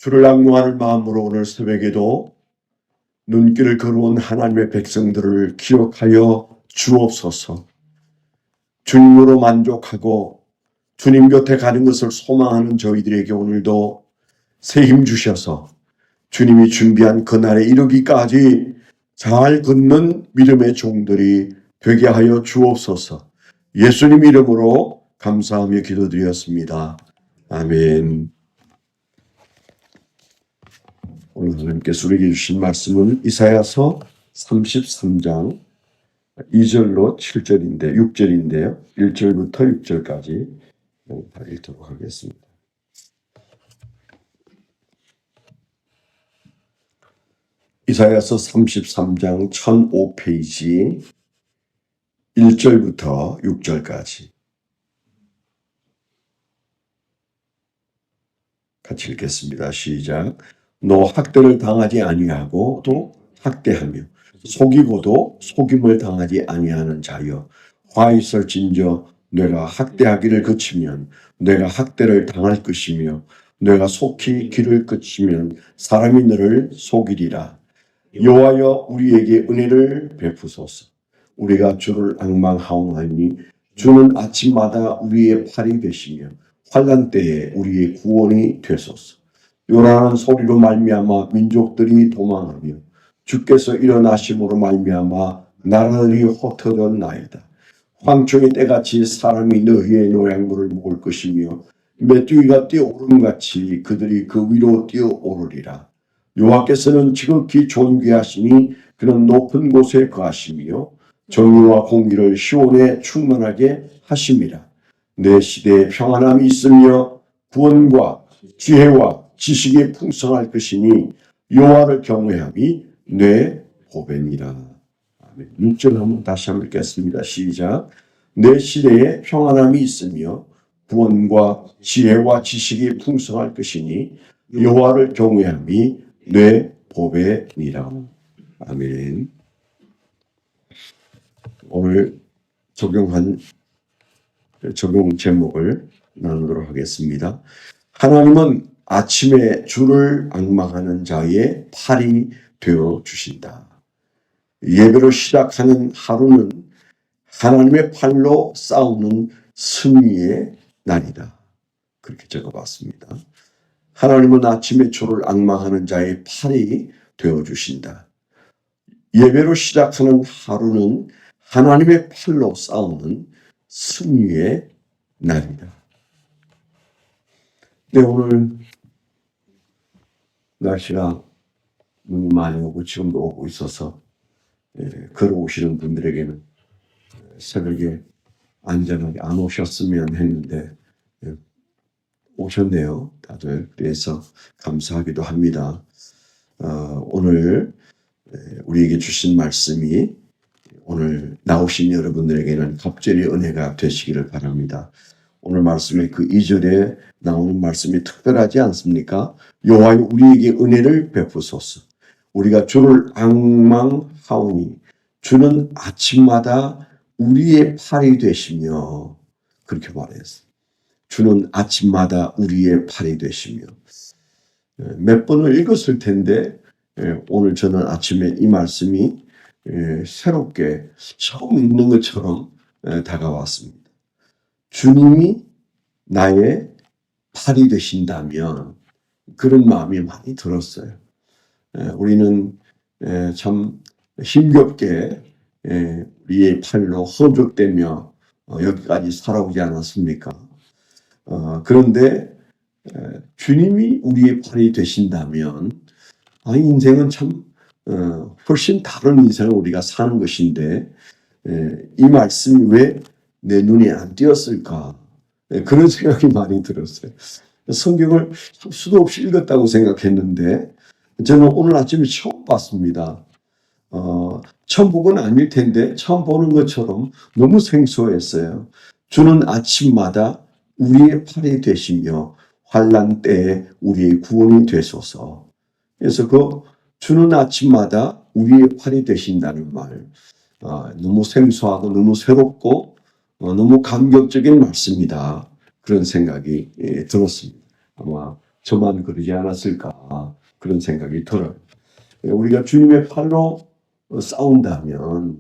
주를 악무하는 마음으로 오늘 새벽에도 눈길을 걸어온 하나님의 백성들을 기억하여 주옵소서. 주님으로 만족하고 주님 곁에 가는 것을 소망하는 저희들에게 오늘도 새 힘 주셔서 주님이 준비한 그날에 이르기까지 잘 걷는 믿음의 종들이 되게 하여 주옵소서. 예수님 이름으로 감사하며 기도드렸습니다. 아멘. 오늘 하나님께서 우리에게 주신 말씀은 이사야서 33장 2절로 7절인데 6절인데요. 1절부터 6절까지 다 읽도록 하겠습니다. 이사야서 33장 1005페이지 1절부터 6절까지 같이 읽겠습니다. 시작. 너 학대를 당하지 아니하고 또 학대하며 속이고도 속임을 당하지 아니하는 자여, 화 있을진저 내가 학대하기를 그치면 내가 학대를 당할 것이며 내가 속히 길을 그치면 사람이 너를 속이리라. 여호와여 우리에게 은혜를 베푸소서. 우리가 주를 앙망하오나니 주는 아침마다 우리의 팔이 되시며 환난 때에 우리의 구원이 되소서. 요란한 소리로 말미암아 민족들이 도망하며 주께서 일어나심으로 말미암아 나라들이 흩어졌나이다. 황충의 때같이 사람이 너희의 노약물을 먹을 것이며 메뚜기가 뛰어오름같이 그들이 그 위로 뛰어오르리라. 여호와께서는 지극히 존귀하시니 그는 높은 곳에 거하시며 정의와 공의를 시온에 충만하게 하심이라. 내 시대에 평안함이 있으며 구원과 지혜와 지식이 풍성할 것이니 여호와를 경외함이 내 보배니라. 6절 한번 다시 한번 읽겠습니다. 시작. 내 시대에 평안함이 있으며 구원과 지혜와 지식이 풍성할 것이니 여호와를 경외함이 내 보배니라. 아멘. 오늘 적용 제목을 나누도록 하겠습니다. 하나님은 아침에 주를 앙망하는 자의 팔이 되어 주신다. 예배로 시작하는 하루는 하나님의 팔로 싸우는 승리의 날이다. 그렇게 적어봤습니다. 하나님은 아침에 주를 앙망하는 자의 팔이 되어 주신다. 예배로 시작하는 하루는 하나님의 팔로 싸우는 승리의 날이다. 네, 오늘 날씨가 눈이 많이 오고 지금도 오고 있어서 걸어오시는 분들에게는 새벽에 안전하게 안 오셨으면 했는데 오셨네요. 다들. 그래서 감사하기도 합니다. 오늘 우리에게 주신 말씀이 오늘 나오신 여러분들에게는 갑절의 은혜가 되시기를 바랍니다. 오늘 말씀의 그 2절에 나오는 말씀이 특별하지 않습니까? 여호와여 우리에게 은혜를 베푸소서. 우리가 주를 앙망하오니 주는 아침마다 우리의 팔이 되시며, 그렇게 말했어요. 주는 아침마다 우리의 팔이 되시며. 몇 번을 읽었을 텐데 오늘 저는 아침에 이 말씀이 새롭게 처음 읽는 것처럼 다가왔습니다. 주님이 나의 팔이 되신다면, 그런 마음이 많이 들었어요. 우리는 참 힘겹게 우리의 팔로 허죽대며 여기까지 살아오지 않았습니까? 그런데 주님이 우리의 팔이 되신다면 인생은 참 훨씬 다른 인생을 우리가 사는 것인데 이 말씀이 왜 내 눈에 안 띄었을까? 그런 생각이 많이 들었어요. 성경을 수도 없이 읽었다고 생각했는데 저는 오늘 아침에 처음 봤습니다. 처음 본 건 아닐 텐데 처음 보는 것처럼 너무 생소했어요. 주는 아침마다 우리의 팔이 되시며 환난 때에 우리의 구원이 되소서. 그래서 그 주는 아침마다 우리의 팔이 되신다는 말, 너무 생소하고 너무 새롭고 너무 감격적인 말씀이다. 그런 생각이 들었습니다. 아마 저만 그러지 않았을까 그런 생각이 들어요. 우리가 주님의 팔로 싸운다면,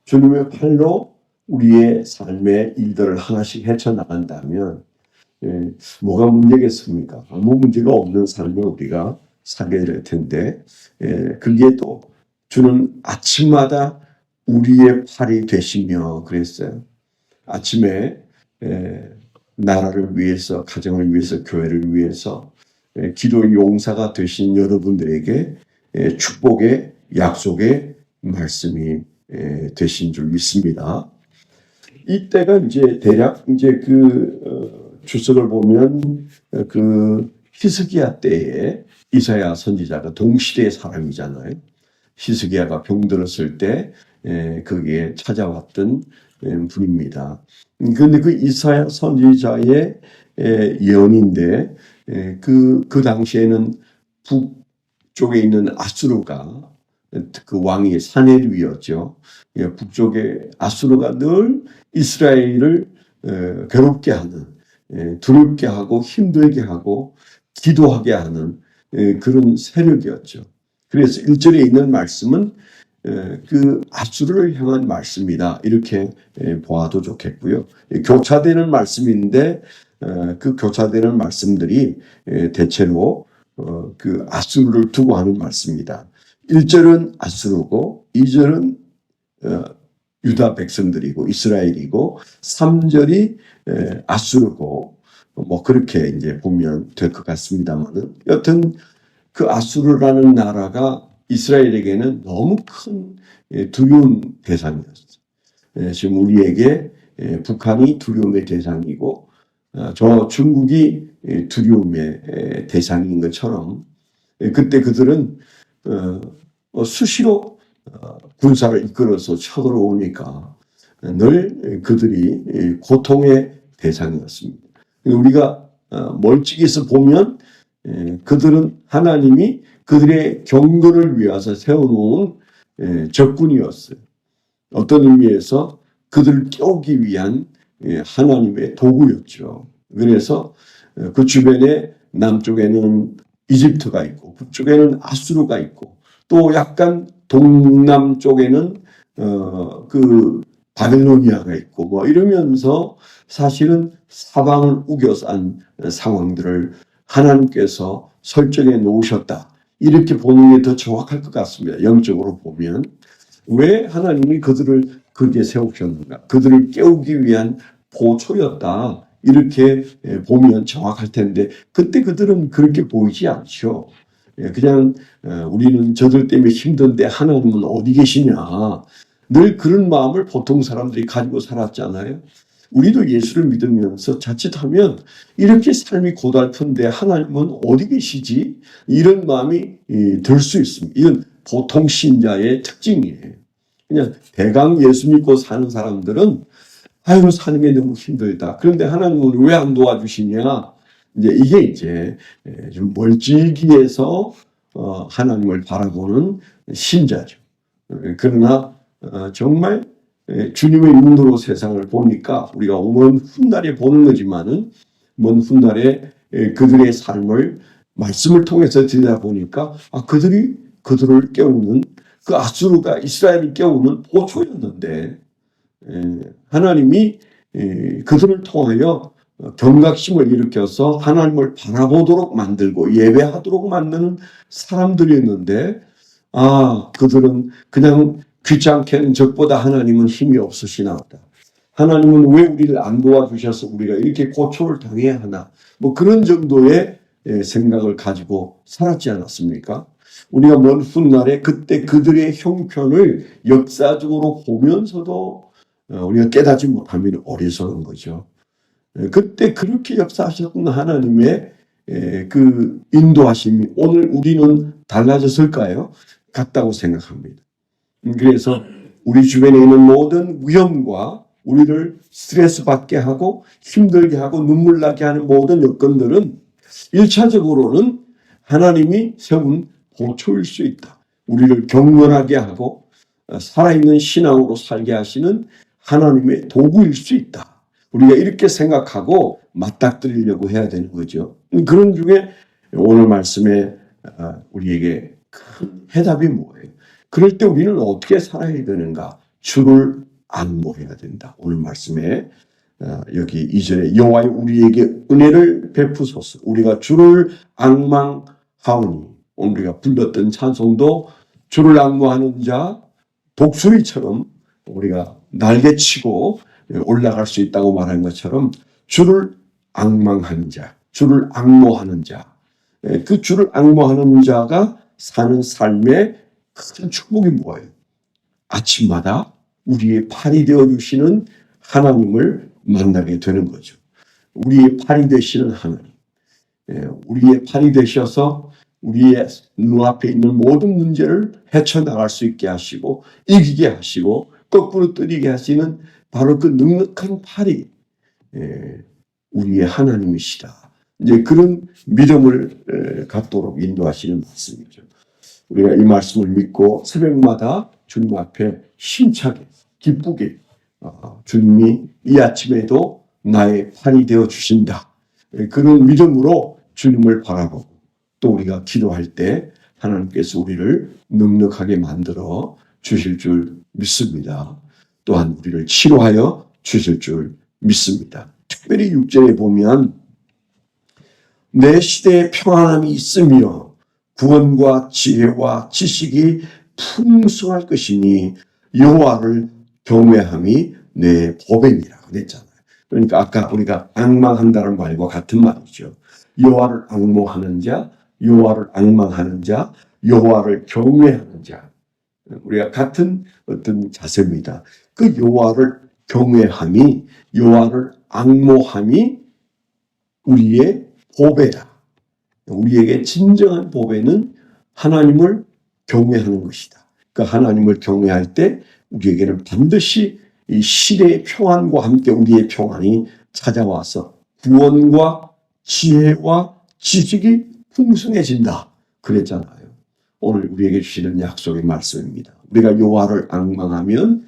주님의 팔로 우리의 삶의 일들을 하나씩 헤쳐나간다면 뭐가 문제겠습니까? 아무 문제가 없는 삶을 우리가 살게 될 텐데, 그게 또 주는 아침마다 우리의 팔이 되시며 그랬어요. 아침에 나라를 위해서, 가정을 위해서, 교회를 위해서 기도의 용사가 되신 여러분들에게 축복의 약속의 말씀이 되신 줄 믿습니다. 이때가 이제 대략 이제 주석을 보면 히스기야 때에 이사야 선지자가 동시대의 사람이잖아요. 히스기야가 병들었을 때 거기에 찾아왔던 분입니다. 그런데 그 이사야 선지자의 예언인데 그 당시에는 북쪽에 있는 아수르가 그 왕이 사네립이었죠. 북쪽의 아수르가 늘 이스라엘을 괴롭게 하는, 두렵게 하고 힘들게 하고 기도하게 하는 그런 세력이었죠. 그래서 1절에 있는 말씀은 그 아수르를 향한 말씀이다. 이렇게 보아도 좋겠고요. 교차되는 말씀인데 그 교차되는 말씀들이 대체로 그 아수르를 두고 하는 말씀이다. 1절은 아수르고 2절은 유다 백성들이고 이스라엘이고 3절이 아수르고 뭐 그렇게 이제 보면 될 것 같습니다만은 여튼 그 아수르라는 나라가 이스라엘에게는 너무 큰 두려운 대상이었어요. 지금 우리에게 북한이 두려움의 대상이고 저 중국이 두려움의 대상인 것처럼 그때 그들은 수시로 군사를 이끌어서 쳐들어오니까 늘 그들이 고통의 대상이었습니다. 우리가 멀찍이서 보면 그들은 하나님이 그들의 경건을 위해서 세워놓은 적군이었어요. 어떤 의미에서 그들을 깨우기 위한 하나님의 도구였죠. 그래서 그 주변에 남쪽에는 이집트가 있고 북쪽에는 아수르가 있고 또 약간 동남쪽에는 그 바벨로니아가 있고 뭐 이러면서 사실은 사방을 우겨싼 상황들을 하나님께서 설정해 놓으셨다. 이렇게 보는 게 더 정확할 것 같습니다. 영적으로 보면. 왜 하나님이 그들을 거기에 세우셨는가? 그들을 깨우기 위한 보초였다. 이렇게 보면 정확할 텐데 그때 그들은 그렇게 보이지 않죠. 그냥 우리는 저들 때문에 힘든데 하나님은 어디 계시냐. 늘 그런 마음을 보통 사람들이 가지고 살았잖아요. 우리도 예수를 믿으면서 자칫하면 이렇게 삶이 고달픈데 하나님은 어디 계시지? 이런 마음이 들 수 있습니다. 이건 보통 신자의 특징이에요. 그냥 대강 예수 믿고 사는 사람들은 아이고 사는 게 너무 힘들다. 그런데 하나님은 왜 안 도와주시냐? 이게 이제 좀 멀찍이에서 하나님을 바라보는 신자죠. 그러나 정말 주님의 눈으로 세상을 보니까 우리가 먼 훗날에 보는 거지만은 먼 훗날에 그들의 삶을 말씀을 통해서 들여다보니까 그들을 깨우는 그 아수르가 이스라엘을 깨우는 보초였는데 하나님이 그들을 통하여 경각심을 일으켜서 하나님을 바라보도록 만들고 예배하도록 만드는 사람들이었는데 그들은 그냥 귀찮게는 적보다 하나님은 힘이 없으시나 보다. 하나님은 왜 우리를 안 도와주셔서 우리가 이렇게 고초를 당해야 하나. 뭐 그런 정도의 생각을 가지고 살았지 않았습니까? 우리가 먼 훗날에 그때 그들의 형편을 역사적으로 보면서도 우리가 깨닫지 못하면 어리석은 거죠. 그때 그렇게 역사하셨던 하나님의 그 인도하심이 오늘 우리는 달라졌을까요? 같다고 생각합니다. 그래서 우리 주변에 있는 모든 위험과 우리를 스트레스 받게 하고 힘들게 하고 눈물 나게 하는 모든 여건들은 1차적으로는 하나님이 세운 보초일 수 있다. 우리를 경건하게 하고 살아있는 신앙으로 살게 하시는 하나님의 도구일 수 있다. 우리가 이렇게 생각하고 맞닥뜨리려고 해야 되는 거죠. 그런 중에 오늘 말씀에 우리에게 큰 해답이 뭐예요? 그럴 때 우리는 어떻게 살아야 되는가? 주를 앙모해야 된다. 오늘 말씀에 여기 2절에 여호와여 우리에게 은혜를 베푸소서. 우리가 주를 앙망하오니, 오늘 우리가 불렀던 찬송도 주를 앙모하는 자 독수리처럼 우리가 날개치고 올라갈 수 있다고 말한 것처럼 주를 앙망하는 자, 주를 앙모하는 자, 그 주를 앙모하는 자가 사는 삶의 큰 축복이 뭐예요? 아침마다 우리의 팔이 되어주시는 하나님을 만나게 되는 거죠. 우리의 팔이 되시는 하나님, 우리의 팔이 되셔서 우리의 눈앞에 있는 모든 문제를 헤쳐나갈 수 있게 하시고 이기게 하시고 거꾸로 뜨리게 하시는 바로 그 넉넉한 팔이 우리의 하나님이시다. 이제 그런 믿음을 갖도록 인도하시는 말씀이죠. 우리가 이 말씀을 믿고 새벽마다 주님 앞에 힘차게 기쁘게 주님이 이 아침에도 나의 팔이 되어 주신다. 그런 믿음으로 주님을 바라보고 또 우리가 기도할 때 하나님께서 우리를 넉넉하게 만들어 주실 줄 믿습니다. 또한 우리를 치료하여 주실 줄 믿습니다. 특별히 6절에 보면 내 시대에 평안함이 있으며 구원과 지혜와 지식이 풍성할 것이니 여호와를 경외함이 내 법이니라 그랬잖아요. 그러니까 아까 우리가 앙망한다는 말과 같은 말이죠. 여호와를 앙모하는 자, 여호와를 앙망하는 자, 여호와를 경외하는 자. 우리가 같은 어떤 자세입니다. 그 여호와를 경외함이, 여호와를 앙모함이 우리의 보배다. 우리에게 진정한 보배는 하나님을 경외하는 것이다. 그 하나님을 경외할 때 우리에게는 반드시 이 시대의 평안과 함께 우리의 평안이 찾아와서 구원과 지혜와 지식이 풍성해진다. 그랬잖아요. 오늘 우리에게 주시는 약속의 말씀입니다. 우리가 여호와를 앙망하면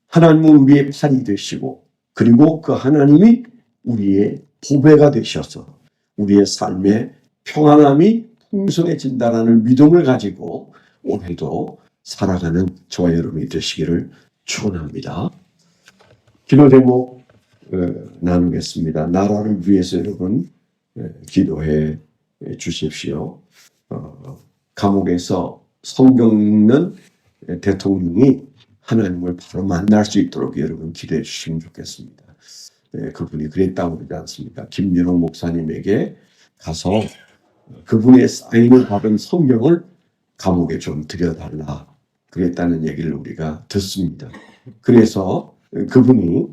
하나님은 우리의 팔이 되시고 그리고 그 하나님이 우리의 보배가 되셔서 우리의 삶에 평안함이 풍성해진다라는 믿음을 가지고 오늘도 살아가는 저와 여러분이 되시기를 축원합니다. 기도 제목 나누겠습니다. 나라를 위해서 여러분 기도해 주십시오. 감옥에서 성경 읽는 대통령이 하나님을 바로 만날 수 있도록 여러분 기도해 주시면 좋겠습니다. 그분이 그랬다고 그러지 않습니까? 김윤홍 목사님에게 가서 그분의 사인을 받은 성경을 감옥에 좀 들여달라 그랬다는 얘기를 우리가 듣습니다. 그래서 그분이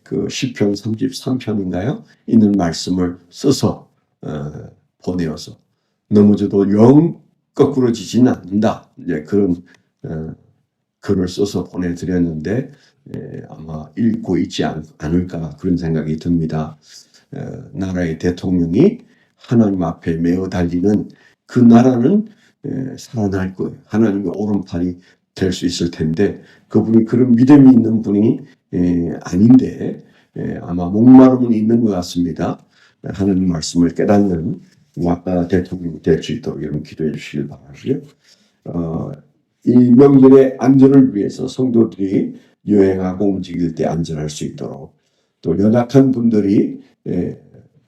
그 시편 33편인가요? 있는 말씀을 써서 보내어서 넘어져도 영 거꾸로 지지는 않는다. 이제 그런 글을 써서 보내드렸는데 아마 읽고 있지 않을까 그런 생각이 듭니다. 나라의 대통령이 하나님 앞에 메어 달리는 그 나라는 살아날 거예요. 하나님의 오른팔이 될 수 있을 텐데 그분이 그런 믿음이 있는 분이 아닌데 아마 목마름은 있는 것 같습니다. 하나님 말씀을 깨닫는 대통령이 될 수 있도록 여러분 기도해 주시길 바라고요. 이 명절의 안전을 위해서 성도들이 여행하고 움직일 때 안전할 수 있도록 또 연약한 분들이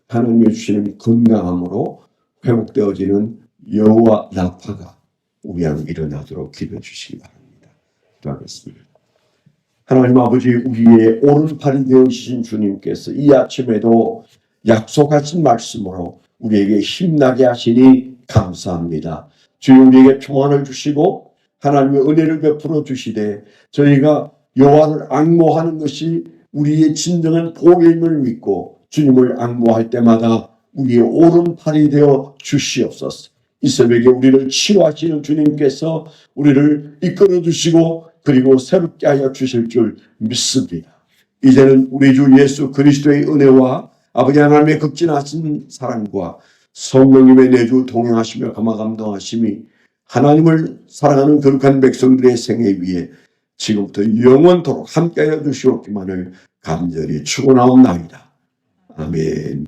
하나님이 주시는 건강함으로 회복되어지는 여호와 라파가 우리 안에 일어나도록 기도해 주시기 바랍니다. 기도하겠습니다. 하나님 아버지, 우리의 오른팔이 되어주신 주님께서 이 아침에도 약속하신 말씀으로 우리에게 힘나게 하시니 감사합니다. 주님 우리에게 평안을 주시고 하나님의 은혜를 베풀어 주시되 저희가 여호와를 앙모하는 것이 우리의 진정한 보배임을 믿고 주님을 앙모할 때마다 우리의 오른팔이 되어 주시옵소서. 이 새벽에 우리를 치료하시는 주님께서 우리를 이끌어 주시고 그리고 새롭게 하여 주실 줄 믿습니다. 이제는 우리 주 예수 그리스도의 은혜와 아버지 하나님의 극진하신 사랑과 성령님의 내주 동행하시며 감화감동하심이 하나님을 사랑하는 거룩한 백성들의 생애 위에 지금부터 영원토록 함께하여 주시옵기만을 간절히 축원하옵나이다. 아멘.